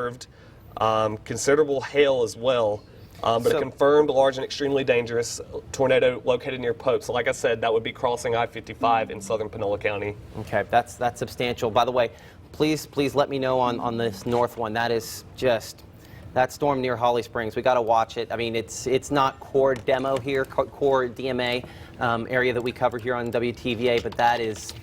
curved, considerable hail as well. But a confirmed large and extremely dangerous tornado located near Pope. So like I said, that would be crossing I-55 in southern Panola County. Okay, that's substantial. By the way, please let me know on this north one. That is just, that storm near Holly Springs. We got to watch it. I mean, it's not core demo here, core DMA area that we cover here on WTVA, but that is,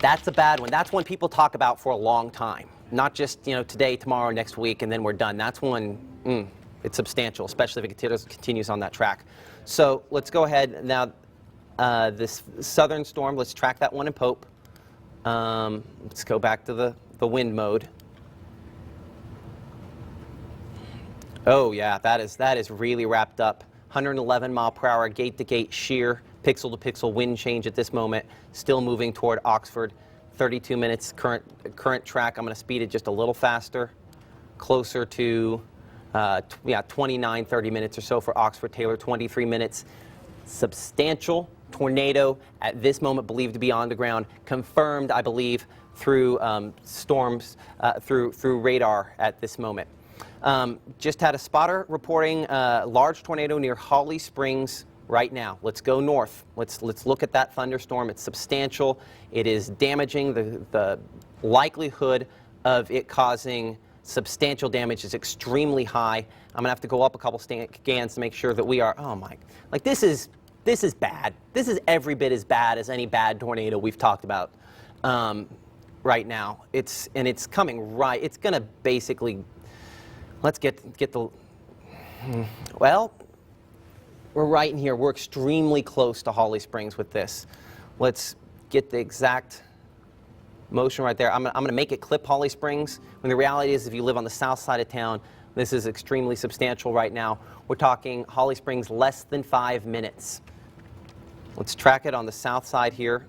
that's a bad one. That's one people talk about for a long time. Not just, you know, today, tomorrow, next week, and then we're done. That's one, it's substantial, especially if it continues on that track. So let's go ahead now. This southern storm, let's track that one in Pope. Let's go back to the wind mode. Oh yeah, that is really wrapped up. 111 mile per hour gate to gate shear, pixel to pixel wind change at this moment. Still moving toward Oxford. 32 minutes current track. I'm going to speed it just a little faster, closer to 29, 30 minutes or so for Oxford Taylor. 23 minutes. Substantial tornado at this moment believed to be on the ground, confirmed, I believe, through storms, through radar at this moment. Just had a spotter reporting large tornado near Holly Springs right now. Let's go north. Let's look at that thunderstorm. It's substantial. It is damaging. The likelihood of it causing substantial damage is extremely high. I'm gonna have to go up a couple scans to make sure that we are, oh my, like this is bad. This is every bit as bad as any bad tornado we've talked about right now. It's coming right, it's gonna basically, let's get the, well, we're right in here. We're extremely close to Holly Springs with this. Let's get the exact motion right there. I'm going to make it clip Holly Springs, when the reality is if you live on the south side of town, this is extremely substantial right now. We're talking Holly Springs less than 5 minutes. Let's track it on the south side here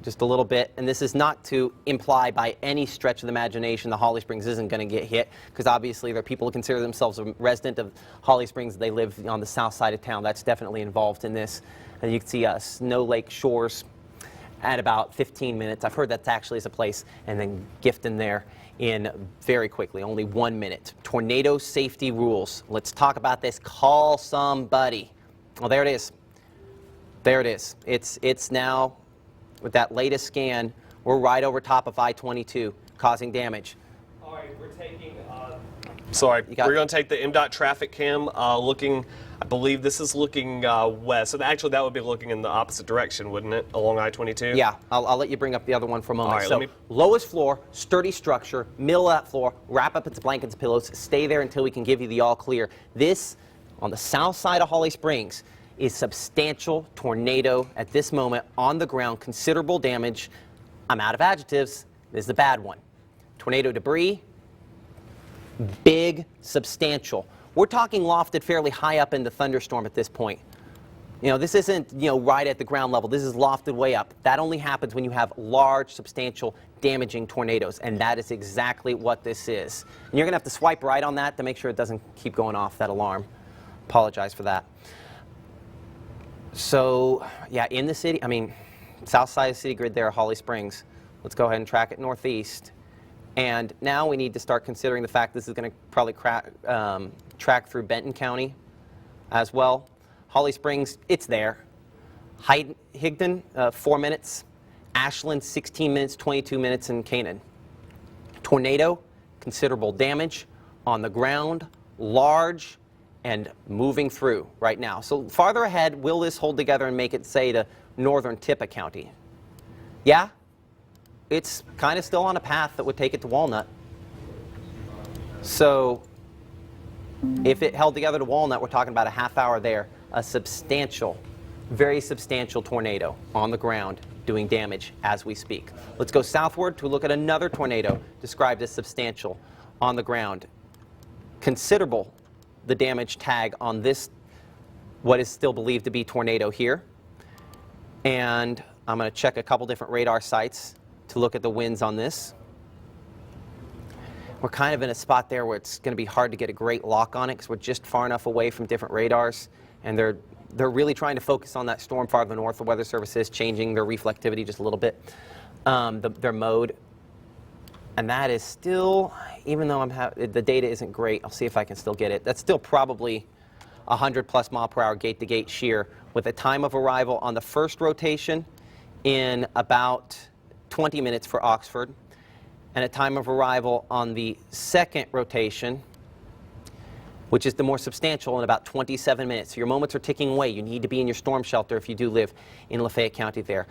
just a little bit, and this is not to imply by any stretch of the imagination that Holly Springs isn't going to get hit, because obviously there are people who consider themselves a resident of Holly Springs. They live on the south side of town. That's definitely involved in this. And you can see Snow Lake Shores at about 15 minutes. I've heard that actually is a place, and then Gifton there in very quickly, only 1 minute. Tornado safety rules. Let's talk about this. Call somebody. Well, there it is. There it is. It's now, with that latest scan, we're right over top of I-22, causing damage. All right, we're taking, we're going to take the MDOT traffic cam looking, I believe this is looking west. So actually that would be looking in the opposite direction, wouldn't it, along I-22? Yeah, I'll let you bring up the other one for a moment. All right, so lowest floor, sturdy structure, middle of that floor, wrap up its blankets, pillows, stay there until we can give you the all clear. This, on the south side of Holly Springs, is substantial tornado at this moment on the ground, considerable damage. I'm out of adjectives. This is the bad one. Tornado debris, big, substantial. We're talking lofted fairly high up in the thunderstorm at this point. You know, this isn't, you know, right at the ground level. This is lofted way up. That only happens when you have large, substantial, damaging tornadoes, and that is exactly what this is. And you're going to have to swipe right on that to make sure it doesn't keep going off, that alarm. Apologize for that. So, yeah, in the city, I mean, south side of the city grid there, Holly Springs. Let's go ahead and track it northeast. And now we need to start considering the fact this is going to probably track through Benton County as well. Holly Springs, it's there. Higdon, 4 minutes. Ashland, 16 minutes, 22 minutes in Canaan. Tornado, considerable damage on the ground, large, and moving through right now. So farther ahead, will this hold together and make it, say, to northern Tippah County? Yeah, it's kind of still on a path that would take it to Walnut. So if it held together to Walnut, we're talking about a half hour there. A substantial, very substantial tornado on the ground doing damage as we speak. Let's go southward to look at another tornado described as substantial on the ground. Considerable, the damage tag on this, what is still believed to be tornado here. And I'm going to check a couple different radar sites to look at the winds on this. We're kind of in a spot there where it's going to be hard to get a great lock on it because we're just far enough away from different radars, and they're really trying to focus on that storm farther north. The Weather Service is changing their reflectivity just a little bit, their mode. And that is still, even though the data isn't great, I'll see if I can still get it. That's still probably 100+ mile per hour gate-to-gate shear with a time of arrival on the first rotation in about 20 minutes for Oxford, and a time of arrival on the second rotation, which is the more substantial, in about 27 minutes. So your moments are ticking away. You need to be in your storm shelter if you do live in Lafayette County there.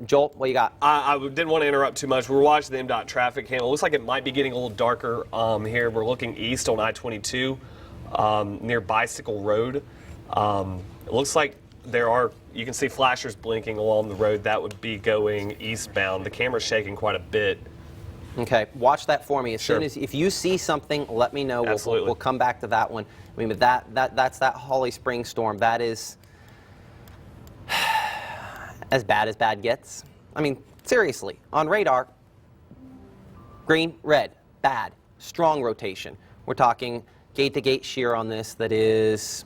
Joel, what you got? I didn't want to interrupt too much. We're watching the MDOT traffic cam. It looks like it might be getting a little darker here. We're looking east on I-22 near Bicycle Road. It looks like you can see flashers blinking along the road. That would be going eastbound. The camera's shaking quite a bit. Okay, watch that for me. Sure. Soon as if you see something, let me know. Absolutely. We'll come back to that one. I mean, but that's that Holly Springs storm. That is as bad gets. I mean, seriously, on radar, green, red, bad, strong rotation. We're talking gate-to-gate shear on this that is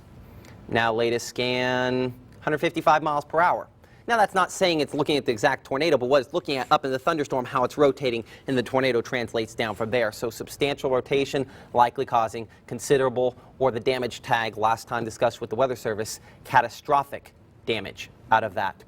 now latest scan 155 miles per hour. Now, that's not saying it's looking at the exact tornado, but what it's looking at up in the thunderstorm, how it's rotating, and the tornado translates down from there. So substantial rotation, likely causing considerable, or the damage tag last time discussed with the Weather Service, catastrophic damage out of that.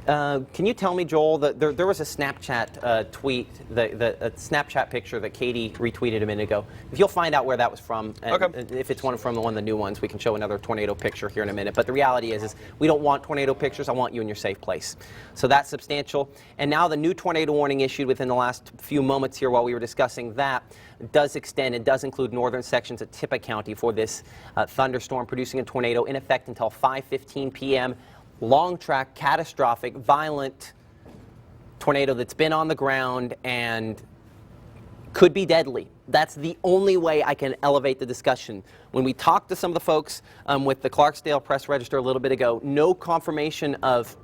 Can you tell me, Joel, that there was a Snapchat tweet, a Snapchat picture that Katie retweeted a minute ago. If you'll find out where that was from, and okay. If it's one of the new ones, we can show another tornado picture here in a minute. But the reality is we don't want tornado pictures. I want you in your safe place. So that's substantial. And now the new tornado warning issued within the last few moments here while we were discussing that does extend and does include northern sections of Tippah County for this thunderstorm producing a tornado in effect until 5:15 p.m. Long track, catastrophic, violent tornado that's been on the ground and could be deadly. That's the only way I can elevate the discussion. When we talked to some of the folks with the Clarksdale Press Register a little bit ago, no confirmation of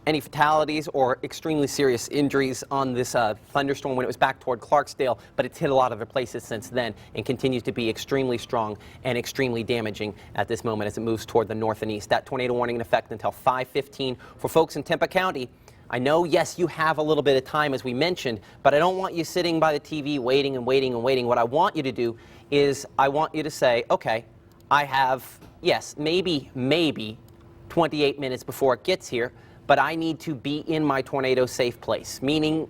any fatalities or extremely serious injuries on this thunderstorm when it was back toward Clarksdale, but it's hit a lot of other places since then and continues to be extremely strong and extremely damaging at this moment as it moves toward the north and east. That tornado warning in effect until 5:15 for folks in Tippah County. I know, yes, you have a little bit of time, as we mentioned, but I don't want you sitting by the TV waiting and waiting and waiting. What I want you to do is I want you to say, okay, I have, yes, maybe 28 minutes before it gets here, but I need to be in my tornado safe place, meaning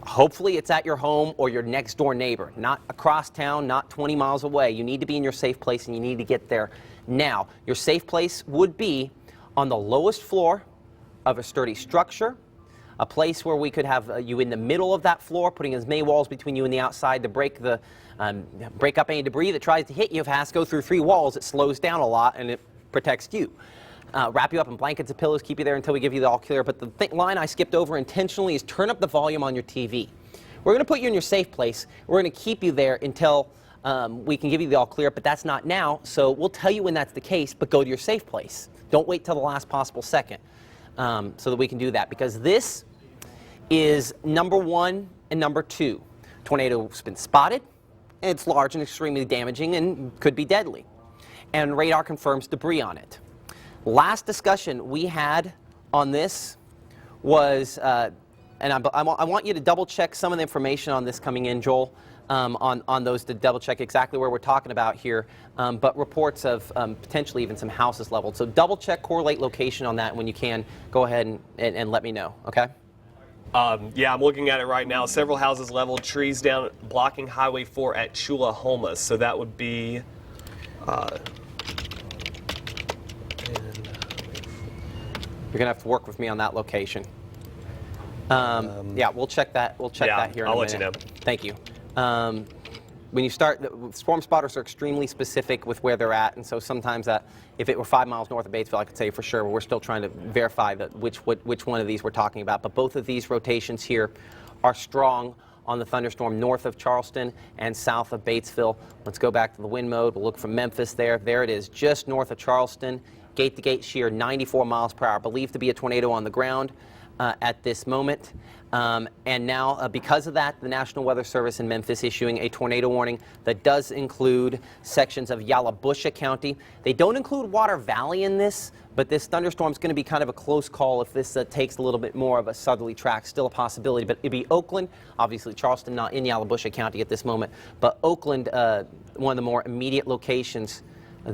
hopefully it's at your home or your next door neighbor, not across town, not 20 miles away. You need to be in your safe place and you need to get there now. Your safe place would be on the lowest floor of a sturdy structure, a place where we could have you in the middle of that floor, putting as many walls between you and the outside to break up any debris that tries to hit you. If it has to go through 3 walls, it slows down a lot and it protects you. Wrap you up in blankets and pillows, keep you there until we give you the all clear. But the line I skipped over intentionally is turn up the volume on your TV. We're going to put you in your safe place. We're going to keep you there until we can give you the all clear, but that's not now. So we'll tell you when that's the case, but go to your safe place. Don't wait till the last possible second so that we can do that, because this is number 1 and number 2. Tornado's been spotted. It's large and extremely damaging and could be deadly. And radar confirms debris on it. Last discussion we had on this was, and I want you to double check some of the information on this coming in, Joel, on those to double check exactly where we're talking about here, but reports of potentially even some houses leveled. So double check, correlate location on that when you can. Go ahead and let me know, okay? Yeah, I'm looking at it right now. Several houses leveled, trees down, blocking Highway 4 at Chula-Homa. So that would be... You're going to have to work with me on that location. Yeah, we'll check that. We'll check that here in a minute. I'll let you know. Thank you. When you start, the storm spotters are extremely specific with where they're at, and so sometimes if it were 5 miles north of Batesville, I could say for sure, but we're still trying to verify which one of these we're talking about. But both of these rotations here are strong on the thunderstorm north of Charleston and south of Batesville. Let's go back to the wind mode. We'll look from Memphis there. There it is, just north of Charleston. Gate-to-gate shear, 94 miles per hour, believed to be a tornado on the ground at this moment. And now, because of that, the National Weather Service in Memphis issuing a tornado warning that does include sections of Yalobusha County. They don't include Water Valley in this, But this thunderstorm is going to be kind of a close call if this takes a little bit more of a southerly track. Still a possibility, but it'd be Oakland, obviously Charleston not in Yalobusha County at this moment, but Oakland, one of the more immediate locations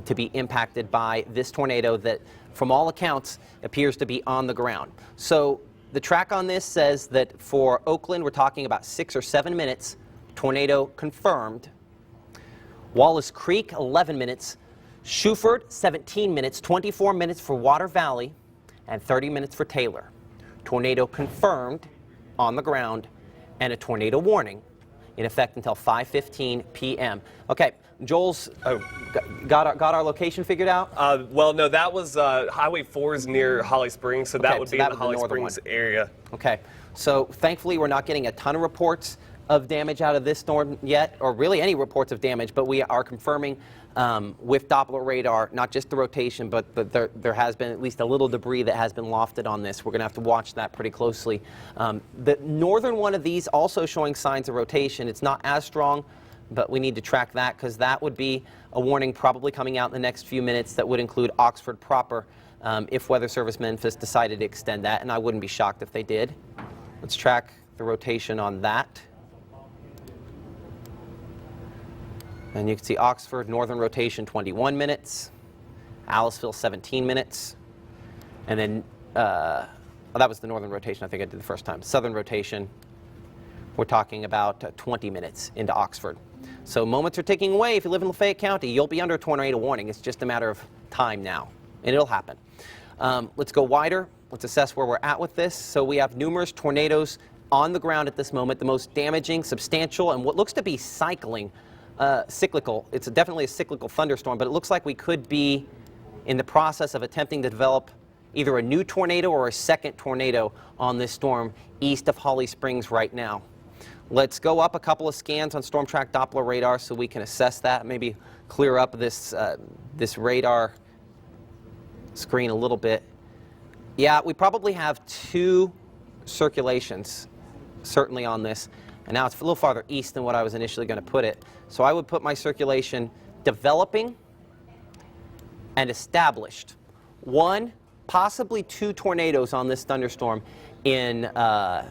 to be impacted by this tornado that, from all accounts, appears to be on the ground. So the track on this says that for Oakland, we're talking about 6 or 7 minutes, tornado confirmed. Wallace Creek, 11 minutes. Shuford, 17 minutes, 24 minutes for Water Valley, and 30 minutes for Taylor. Tornado confirmed on the ground, and a tornado warning in effect until 5:15 p.m. Okay, Joel's got our location figured out? Well, no, that was Highway 4 is near Holly Springs, so that would be in the Holly Springs area. Okay, so thankfully we're not getting a ton of reports of damage out of this storm yet, or really any reports of damage, but we are confirming with Doppler radar, not just the rotation, but there has been at least a little debris that has been lofted on this. We're going to have to watch that pretty closely. The northern one of these also showing signs of rotation. It's not as strong, but we need to track that because that would be a warning probably coming out in the next few minutes that would include Oxford proper if Weather Service Memphis decided to extend that, and I wouldn't be shocked if they did. Let's track the rotation on that. And you can see Oxford, northern rotation, 21 minutes. Aliceville, 17 minutes. And then, that was the northern rotation I think I did the first time. Southern rotation, we're talking about 20 minutes into Oxford. So moments are ticking away. If you live in Lafayette County, you'll be under a tornado warning. It's just a matter of time now, and it'll happen. Let's go wider. Let's assess where we're at with this. So we have numerous tornadoes on the ground at this moment. The most damaging, substantial, and what looks to be cyclical. It's definitely a cyclical thunderstorm, but it looks like we could be in the process of attempting to develop either a new tornado or a second tornado on this storm east of Holly Springs right now. Let's go up a couple of scans on Storm Track Doppler radar so we can assess that, maybe clear up this radar screen a little bit. Yeah, we probably have 2 circulations certainly on this. And now it's a little farther east than what I was initially going to put it. So I would put my circulation developing and established. 1, possibly 2 tornadoes on this thunderstorm in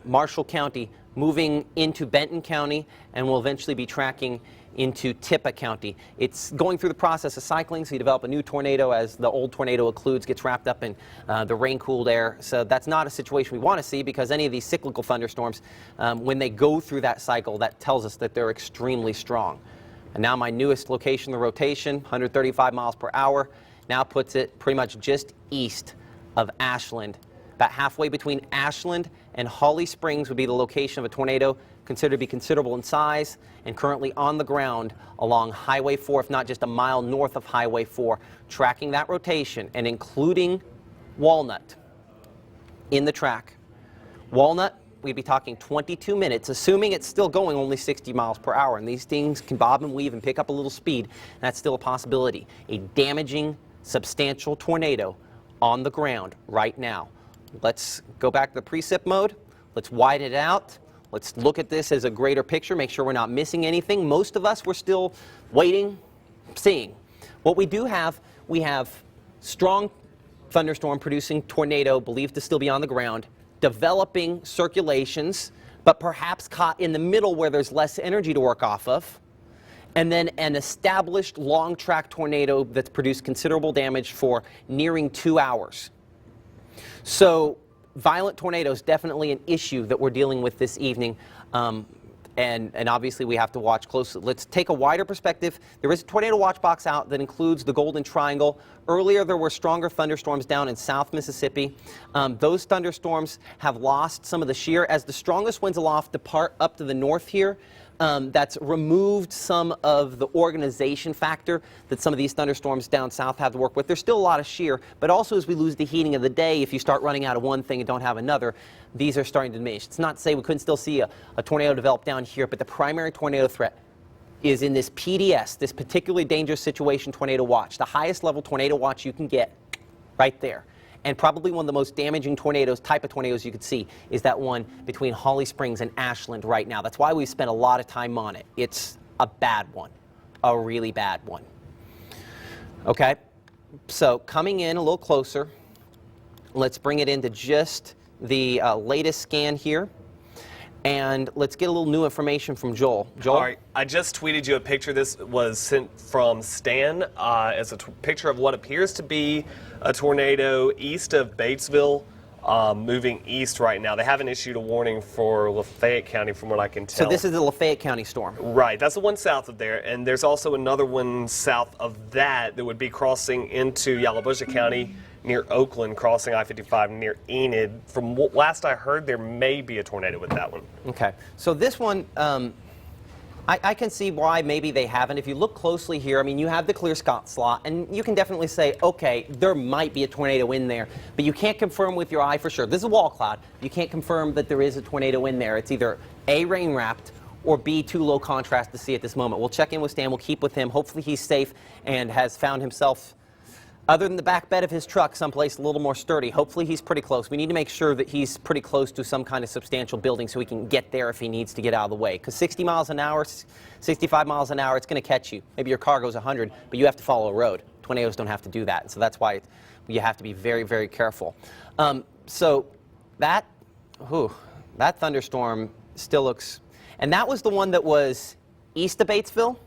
Marshall County, moving into Benton County, and will eventually be tracking into Tippah County. It's going through the process of cycling, so you develop a new tornado as the old tornado occludes, gets wrapped up in the rain-cooled air. So that's not a situation we want to see, because any of these cyclical thunderstorms, when they go through that cycle, that tells us that they're extremely strong. And now my newest location, the rotation, 135 miles per hour, now puts it pretty much just east of Ashland. About halfway between Ashland and Holly Springs would be the location of a tornado considered to be considerable in size and currently on the ground along Highway 4, if not just a mile north of Highway 4, tracking that rotation and including Walnut in the track. Walnut, we'd be talking 22 minutes, assuming it's still going only 60 miles per hour, and these things can bob and weave and pick up a little speed. That's still a possibility. A damaging, substantial tornado on the ground right now. Let's go back to the precip mode. Let's widen it out. Let's look at this as a greater picture, make sure we're not missing anything. Most of us, we're still waiting, seeing. What we do have, we have strong thunderstorm producing tornado believed to still be on the ground, developing circulations, but perhaps caught in the middle where there's less energy to work off of, and then an established long track tornado that's produced considerable damage for nearing 2 hours. So violent tornadoes, definitely an issue that we're dealing with this evening, and obviously we have to watch closely. Let's take a wider perspective. There is a tornado watch box out that includes the Golden Triangle. Earlier there were stronger thunderstorms down in South Mississippi. Those thunderstorms have lost some of the shear. As the strongest winds aloft depart up to the north here, that's removed some of the organization factor that some of these thunderstorms down south have to work with. There's still a lot of shear, but also as we lose the heating of the day, if you start running out of one thing and don't have another, these are starting to diminish. It's not to say we couldn't still see a tornado develop down here, but the primary tornado threat is in this PDS, this particularly dangerous situation tornado watch, the highest level tornado watch you can get right there. And probably one of the most damaging type of tornadoes you could see is that one between Holly Springs and Ashland right now. That's why we've spent a lot of time on it. It's a bad one, a really bad one. Okay, so coming in a little closer, Let's bring it into just the latest scan here. And let's get a little new information from Joel. Joel? All right, I just tweeted you a picture. This was sent from Stan as a picture of what appears to be a tornado east of Batesville, moving east right now. They haven't issued a warning for Lafayette County from what I can tell. So this is the Lafayette County storm. Right, that's the one south of there, and there's also another one south of that that would be crossing into Yalobusha County near Oakland, crossing I-55 near Enid. From what last I heard, there may be a tornado with that one. Okay, so this one, I can see why maybe they haven't. If you look closely here, I mean, you have the clear slot, and you can definitely say, okay, there might be a tornado in there, but you can't confirm with your eye for sure. This is a wall cloud. You can't confirm that there is a tornado in there. It's either A, rain wrapped, or B, too low contrast to see at this moment. We'll check in with Stan. We'll keep with him. Hopefully he's safe and has found himself, other than the back bed of his truck, someplace a little more sturdy. Hopefully he's pretty close. We need to make sure that he's pretty close to some kind of substantial building so he can get there if he needs to get out of the way. Because 60 miles an hour, 65 miles an hour, it's going to catch you. Maybe your car goes 100, but you have to follow a road. Tornadoes don't have to do that. So that's why you have to be very, very careful. So that thunderstorm still looks... And that was the one that was east of Batesville?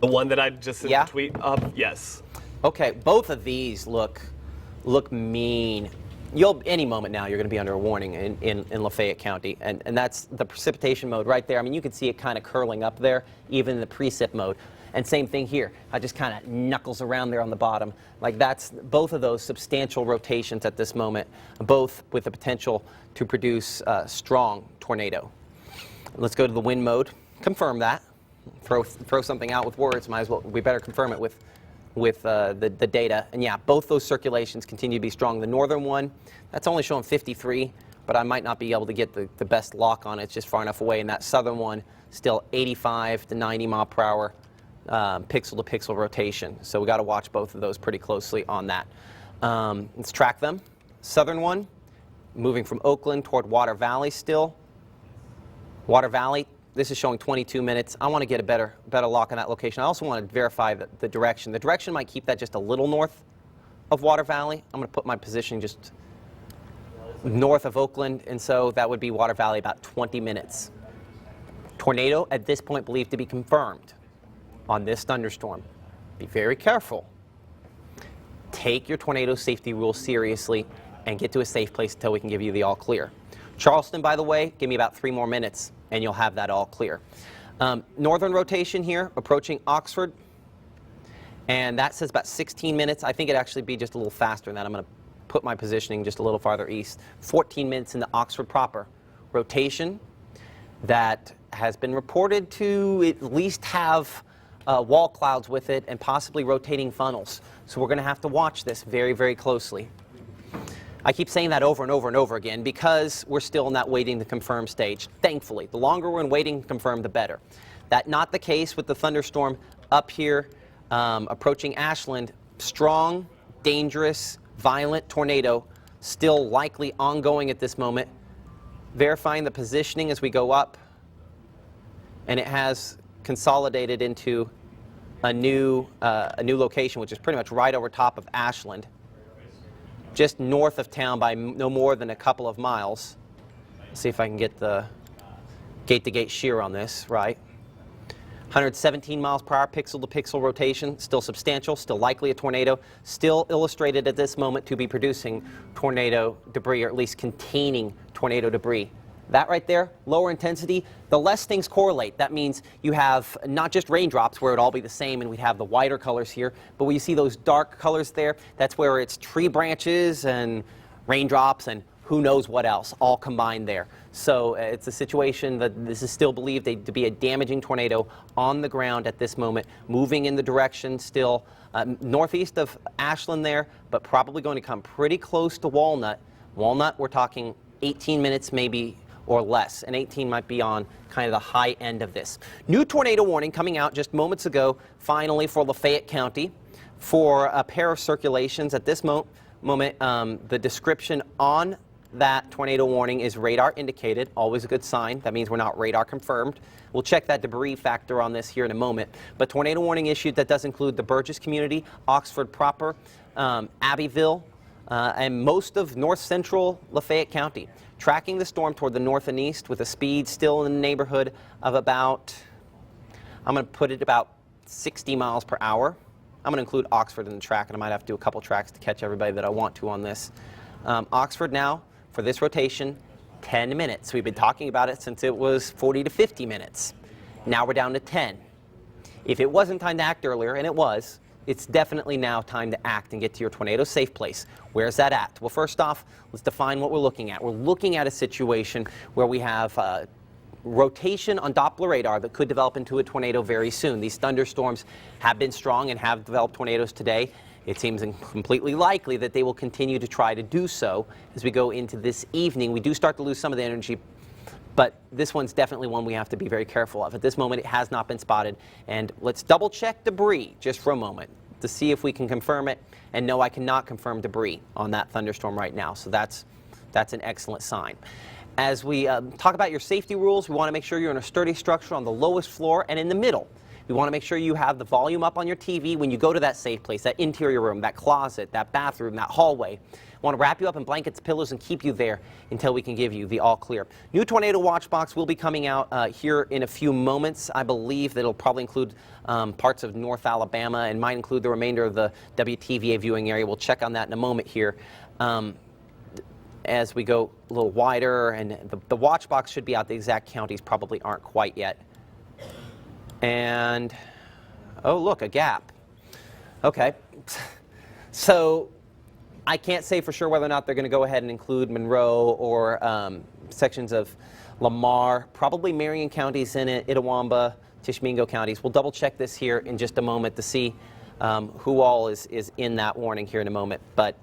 The one that I just sent Yeah. the tweet of, yes. Okay, both of these look mean. Any moment now you're going to be under a warning in Lafayette County, and that's the precipitation mode right there. I mean, you can see it kind of curling up there, even in the precip mode. And same thing here. I just kind of knuckles around there on the bottom. Like that's both of those substantial rotations at this moment, both with the potential to produce a strong tornado. Let's go to the wind mode. Confirm that. Throw something out with words. Might as well. We better confirm it with the data. And yeah, both those circulations continue to be strong. The northern one, that's only showing 53, but I might not be able to get the best lock on it. It's just far enough away. And that southern one, still 85 to 90 mile per hour pixel to pixel rotation. So we got to watch both of those pretty closely on that. Let's track them. Southern one, moving from Oakland toward Water Valley still. Water Valley, this is showing 22 minutes. I want to get a better lock on that location. I also want to verify the direction. The direction might keep that just a little north of Water Valley. I'm going to put my position just north of Oakland, and so that would be Water Valley about 20 minutes. Tornado at this point believed to be confirmed on this thunderstorm. Be very careful. Take your tornado safety rules seriously and get to a safe place until we can give you the all clear. Charleston, by the way, give me about 3 more minutes and you'll have that all clear. Northern rotation here, approaching Oxford, and that says about 16 minutes. I think it'd actually be just a little faster than that. I'm going to put my positioning just a little farther east. 14 minutes into Oxford proper. Rotation that has been reported to at least have wall clouds with it and possibly rotating funnels. So we're going to have to watch this very, very closely. I keep saying that over and over and over again because we're still in that waiting to confirm stage. Thankfully, the longer we're in waiting to confirm, the better. That's not the case with the thunderstorm up here approaching Ashland. Strong, dangerous, violent tornado still likely ongoing at this moment. Verifying the positioning as we go up, and it has consolidated into a new location, which is pretty much right over top of Ashland, just north of town by no more than a couple of miles. Let's see if I can get the gate-to-gate shear on this right. 117 miles per hour pixel to pixel rotation, still substantial, still likely a tornado, still illustrated at this moment to be producing tornado debris, or at least containing tornado debris. That right there, lower intensity, the less things correlate. That means you have not just raindrops where it'd all be the same and we'd have the whiter colors here, but when you see those dark colors there, that's where it's tree branches and raindrops and who knows what else, all combined there. So it's a situation that this is still believed to be a damaging tornado on the ground at this moment, moving in the direction still northeast of Ashland there, but probably going to come pretty close to Walnut. Walnut, we're talking 18 minutes maybe or less, and 18 might be on kind of the high end of this. New tornado warning coming out just moments ago, finally for Lafayette County, for a pair of circulations. At this moment, the description on that tornado warning is radar indicated, always a good sign. That means we're not radar confirmed. We'll check that debris factor on this here in a moment. But tornado warning issued that does include the Burgess community, Oxford proper, Abbeville, and most of north central Lafayette County. Tracking the storm toward the north and east with a speed still in the neighborhood of about, I'm going to put it about 60 miles per hour. I'm going to include Oxford in the track, and I might have to do a couple tracks to catch everybody that I want to on this. Oxford now, for this rotation, 10 minutes. We've been talking about it since it was 40 to 50 minutes. Now we're down to 10. If it wasn't time to act earlier, and it was, it's definitely now time to act and get to your tornado safe place. Where's that at? Well, first off, let's define what we're looking at. We're looking at a situation where we have rotation on Doppler radar that could develop into a tornado very soon. These thunderstorms have been strong and have developed tornadoes today. It seems completely likely that they will continue to try to do so as we go into this evening. We do start to lose some of the energy, but this one's definitely one we have to be very careful of. At this moment, it has not been spotted. And let's double check debris just for a moment to see if we can confirm it. And no, I cannot confirm debris on that thunderstorm right now. So that's an excellent sign. As we talk about your safety rules, we want to make sure you're in a sturdy structure on the lowest floor and in the middle. We want to make sure you have the volume up on your TV when you go to that safe place, that interior room, that closet, that bathroom, that hallway. We want to wrap you up in blankets, pillows, and keep you there until we can give you the all clear. New tornado watch box will be coming out here in a few moments. I believe that it'll probably include parts of North Alabama and might include the remainder of the WTVA viewing area. We'll check on that in a moment here. As we go a little wider, and the watch box should be out. The exact counties probably aren't quite yet. And, oh, look, a gap. Okay. So I can't say for sure whether or not they're going to go ahead and include Monroe or sections of Lamar, probably Marion counties in it, Itawamba, Tishomingo counties. We'll double check this here in just a moment to see who all is in that warning here in a moment, but,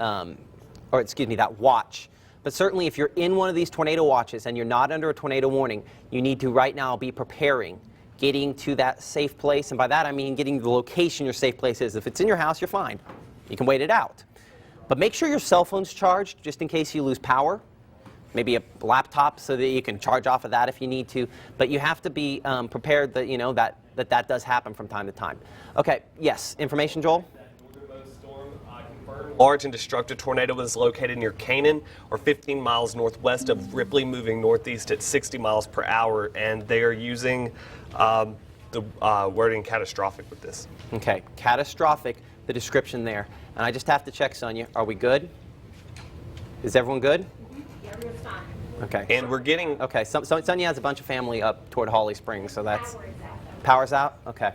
or excuse me, that watch. But certainly if you're in one of these tornado watches and you're not under a tornado warning, you need to right now be preparing, getting to that safe place. And by that I mean getting the location your safe place is. If it's in your house, you're fine. You can wait it out. But make sure your cell phone's charged just in case you lose power. Maybe a laptop so that you can charge off of that if you need to. But you have to be prepared that, you know, that does happen from time to time. Okay, yes, information, Joel? Large and destructive tornado was located near Canaan, or 15 miles northwest of Ripley, moving northeast at 60 miles per hour, and they are using the wording catastrophic with this. Okay, catastrophic, the description there. And I just have to check, Sonia, are we good? Is everyone good? Yeah, we're fine. Okay. And we're getting... Okay, Sonia has a bunch of family up toward Holly Springs, so that's... Power is out. Power's out? Okay.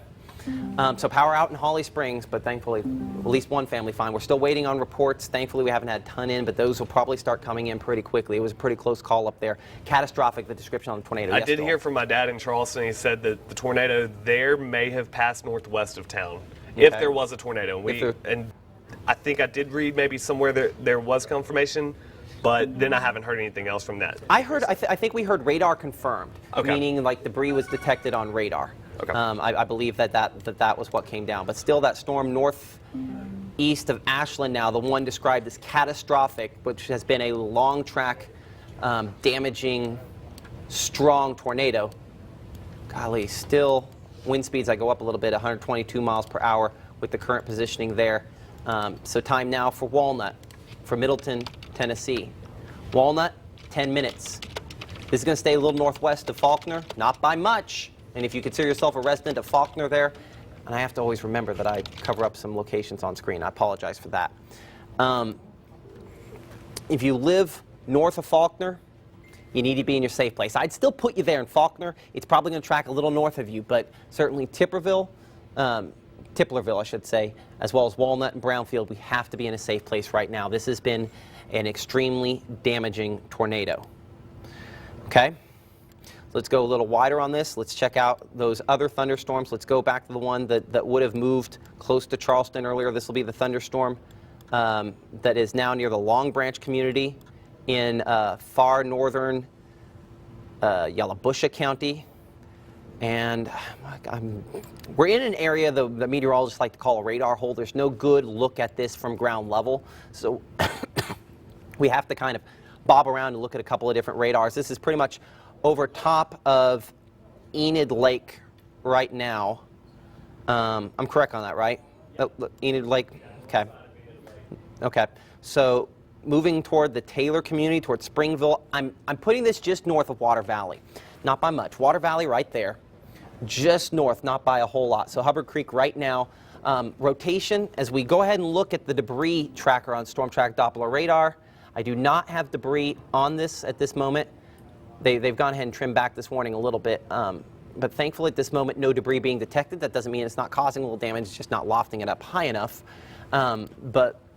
So power out in Holly Springs, but thankfully at least one family fine. We're still waiting on reports. Thankfully we haven't had a ton in, but those will probably start coming in pretty quickly. It was a pretty close call up there. Catastrophic, the description on the tornado. I Yes, did Joel? hear from my dad in Charleston. He said that the tornado there may have passed northwest of town, if Okay. there was a tornado. And I think I did read maybe somewhere there was confirmation, but then I haven't heard anything else from that. I heard. I think we heard radar confirmed, Okay. meaning like debris was detected on radar. Okay. I believe that was what came down. But still, that storm northeast of Ashland now, the one described as catastrophic, which has been a long track, damaging, strong tornado. Golly, still wind speeds. I go up a little bit, 122 miles per hour with the current positioning there. So time now for Walnut, for Middleton, Tennessee. Walnut, 10 minutes. This is going to stay a little northwest of Faulkner, not by much. And if you consider yourself a resident of Faulkner there, and I have to always remember that I cover up some locations on screen. I apologize for that. If you live north of Faulkner, you need to be in your safe place. I'd still put you there in Faulkner. It's probably going to track a little north of you, but certainly Tiplerville, I should say, as well as Walnut and Brownfield, we have to be in a safe place right now. This has been an extremely damaging tornado. Okay? Let's go a little wider on this. Let's check out those other thunderstorms. Let's go back to the one that would have moved close to Charleston earlier. This will be the thunderstorm that is now near the Long Branch community in far northern Yalobusha County. And we're in an area the meteorologists like to call a radar hole. There's no good look at this from ground level. So we have to kind of bob around and look at a couple of different radars. This is pretty much over top of Enid Lake right now. I'm correct on that, right? Oh, look, Enid Lake, okay. Okay, so moving toward the Taylor community, toward Springville. I'm putting this just north of Water Valley. Not by much. Water Valley right there. Just north, not by a whole lot. So Hubbard Creek right now. Rotation, as we go ahead and look at the debris tracker on Storm Track Doppler Radar, I do not have debris on this at this moment. They've gone ahead and trimmed back this warning a little bit. But thankfully at this moment, no debris being detected. That doesn't mean it's not causing a little damage, it's just not lofting it up high enough.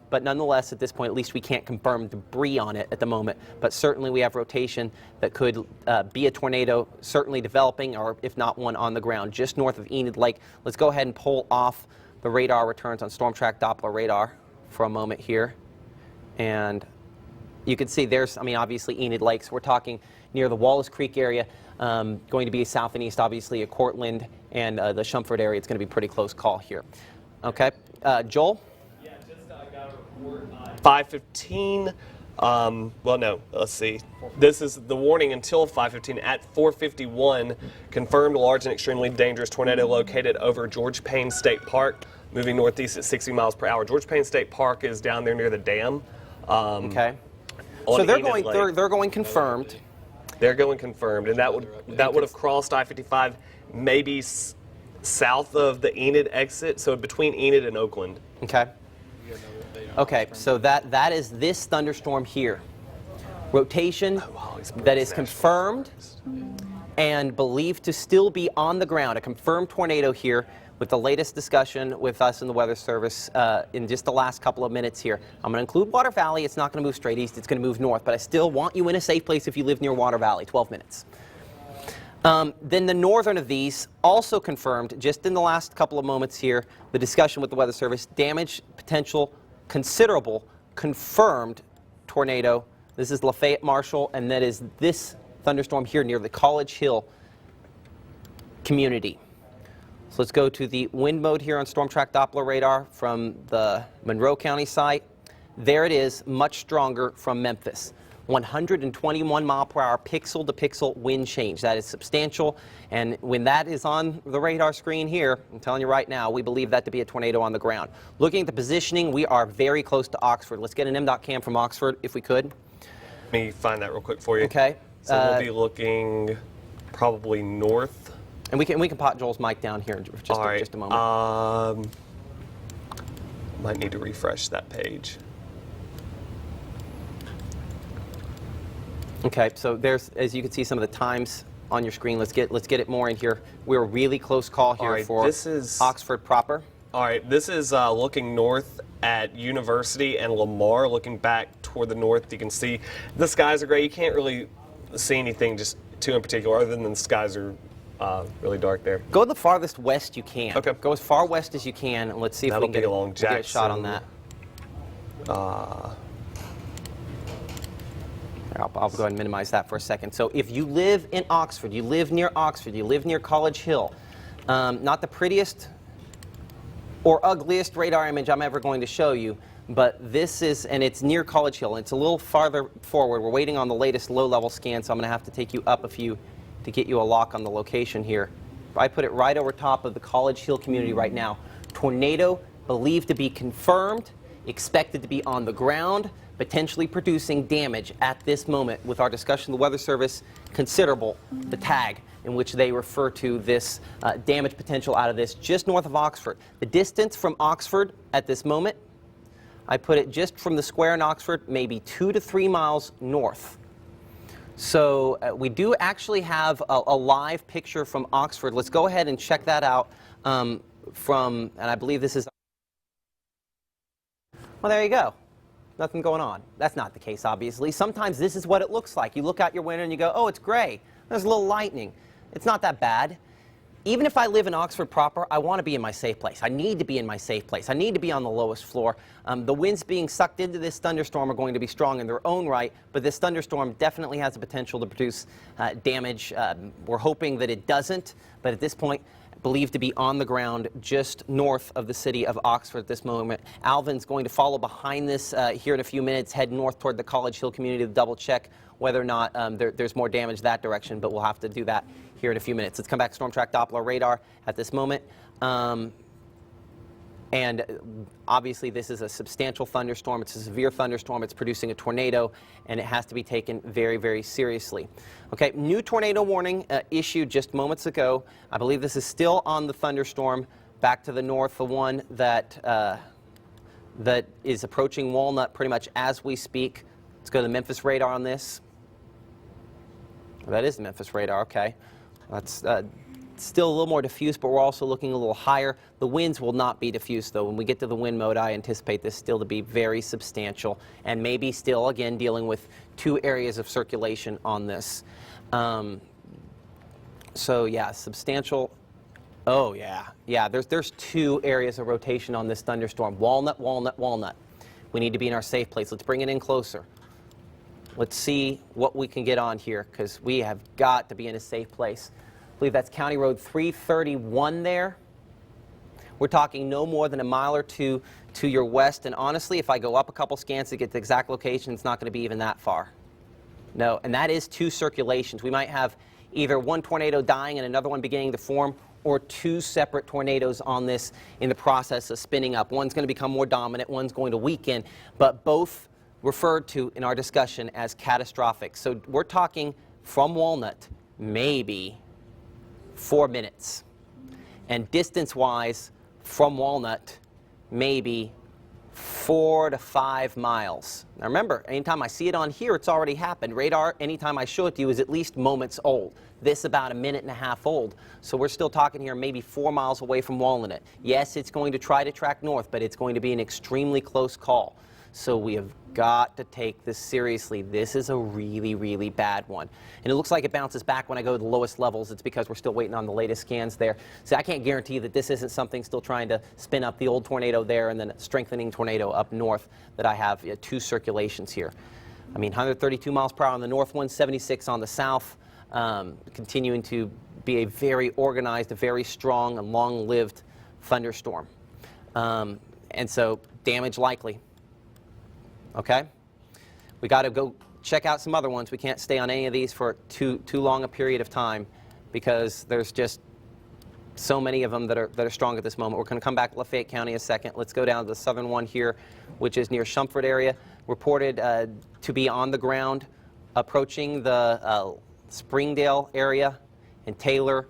But nonetheless, at this point, at least we can't confirm debris on it at the moment. But certainly we have rotation that could be a tornado, certainly developing, or if not one on the ground, just north of Enid Lake. Let's go ahead and pull off the radar returns on Storm Track Doppler Radar for a moment here. And you can see there's, I mean, obviously Enid Lake. So we're talking near the Wallace Creek area, going to be south and east, obviously, at Cortland and the Shumford area. It's going to be a pretty close call here. Okay, Joel? Yeah, just got a report. 5:15. Well, no, let's see. This is the warning until 5:15. At 4:51, confirmed large and extremely dangerous tornado located over George Payne State Park, moving northeast at 60 miles per hour. George Payne State Park is down there near the dam. Okay. So they're going confirmed. They're going confirmed, and that would have crossed I-55 maybe south of the Enid exit, so between Enid and Oakland. Okay. Okay, so that is this thunderstorm here. Rotation that is confirmed and believed to still be on the ground. A confirmed tornado here with the latest discussion with us in the Weather Service in just the last couple of minutes here. I'm going to include Water Valley. It's not going to move straight east. It's going to move north, but I still want you in a safe place if you live near Water Valley, 12 minutes. Then the northern of these, also confirmed just in the last couple of moments here, the discussion with the Weather Service, damage potential considerable, confirmed tornado. This is Lafayette Marshall, and that is this thunderstorm here near the College Hill community. So let's go to the wind mode here on Storm Track Doppler Radar from the Monroe County site. There it is, much stronger from Memphis. 121 mile per hour pixel to pixel wind change. That is substantial, and when that is on the radar screen here, I'm telling you right now, we believe that to be a tornado on the ground. Looking at the positioning, we are very close to Oxford. Let's get an M.Dot cam from Oxford if we could. Let me find that real quick for you. Okay. So we'll be looking probably north. And we can pop Joel's mic down here in just a moment. Might need to refresh that page. Okay, so there's, as you can see, some of the times on your screen. Let's get it more in here. We're a really close call here for this is Oxford proper. All right, this is looking north at University and Lamar. Looking back toward the north, you can see the skies are gray. You can't really see anything just too in particular, other than the skies are really dark there. Go the farthest west you can. Okay. Go as far west as you can, and let's see if we can get a shot on that. I'll go ahead and minimize that for a second. So if you live in Oxford, you live near Oxford, you live near College Hill, not the prettiest or ugliest radar image I'm ever going to show you, but this is, and it's near College Hill. It's a little farther forward. We're waiting on the latest low-level scan, so I'm going to have to take you up a few to get you a lock on the location here. I put it right over top of the College Hill community right now. Tornado believed to be confirmed, expected to be on the ground, potentially producing damage at this moment. With our discussion with the Weather Service, considerable, the tag in which they refer to this damage potential out of this, just north of Oxford. The distance from Oxford at this moment, I put it just from the square in Oxford, maybe 2 to 3 miles north. So we do actually have a live picture from Oxford. Let's go ahead and check that out and I believe this is, well, there you go. Nothing going on. That's not the case, obviously. Sometimes this is what it looks like. You look out your window and you go, oh, it's gray. There's a little lightning. It's not that bad. Even if I live in Oxford proper, I want to be in my safe place. I need to be in my safe place. I need to be on the lowest floor. The winds being sucked into this thunderstorm are going to be strong in their own right, but this thunderstorm definitely has the potential to produce damage. We're hoping that it doesn't, but at this point, believed to be on the ground just north of the city of Oxford at this moment. Alvin's going to follow behind this here in a few minutes, head north toward the College Hill community to double check whether or not there's more damage that direction, but we'll have to do that here in a few minutes. Let's come back to Storm Track Doppler Radar at this moment. And obviously this is a substantial thunderstorm. It's a severe thunderstorm. It's producing a tornado, and it has to be taken very, very seriously. Okay, new tornado warning issued just moments ago. I believe this is still on the thunderstorm back to the north, the one that that is approaching Walnut pretty much as we speak. Let's go to the Memphis radar on this. That is the Memphis radar, okay. That's still a little more diffuse, but we're also looking a little higher. The winds will not be diffuse, though. When we get to the wind mode, I anticipate this still to be very substantial, and maybe still, again, dealing with 2 areas of circulation on this. So, yeah, substantial. Oh, yeah, there's 2 areas of rotation on this thunderstorm. Walnut, Walnut, Walnut. We need to be in our safe place. Let's bring it in closer. Let's see what we can get on here, because we have got to be in a safe place. I believe that's County Road 331 there. We're talking no more than a mile or 2 to your west, and honestly, if I go up a couple scans to get the exact location, it's not going to be even that far. No, and that is 2 circulations. We might have either one tornado dying and another one beginning to form, or 2 separate tornadoes on this in the process of spinning up. One's going to become more dominant, one's going to weaken, but both referred to in our discussion as catastrophic. So we're talking from Walnut, maybe 4 minutes. And distance-wise, from Walnut, maybe 4 to 5 miles. Now remember, anytime I see it on here, it's already happened. Radar, anytime I show it to you, is at least moments old. This about 1.5 minutes old. So we're still talking here maybe 4 miles away from Walnut. Yes, it's going to try to track north, but it's going to be an extremely close call. So we have got to take this seriously. This is a really, really bad one. And it looks like it bounces back when I go to the lowest levels. It's because we're still waiting on the latest scans there. So I can't guarantee that this isn't something still trying to spin up the old tornado there and then a strengthening tornado up north that I have 2 circulations here. I mean, 132 miles per hour on the north one, 76 on the south. Continuing to be a very organized, a very strong and long-lived thunderstorm. And so damage likely. Okay, we got to go check out some other ones. We can't stay on any of these for too long a period of time because there's just so many of them that are strong at this moment. We're going to come back to Lafayette County in a second. Let's go down to the southern one here, which is near Shumford area. Reported to be on the ground, approaching the Springdale area and Taylor.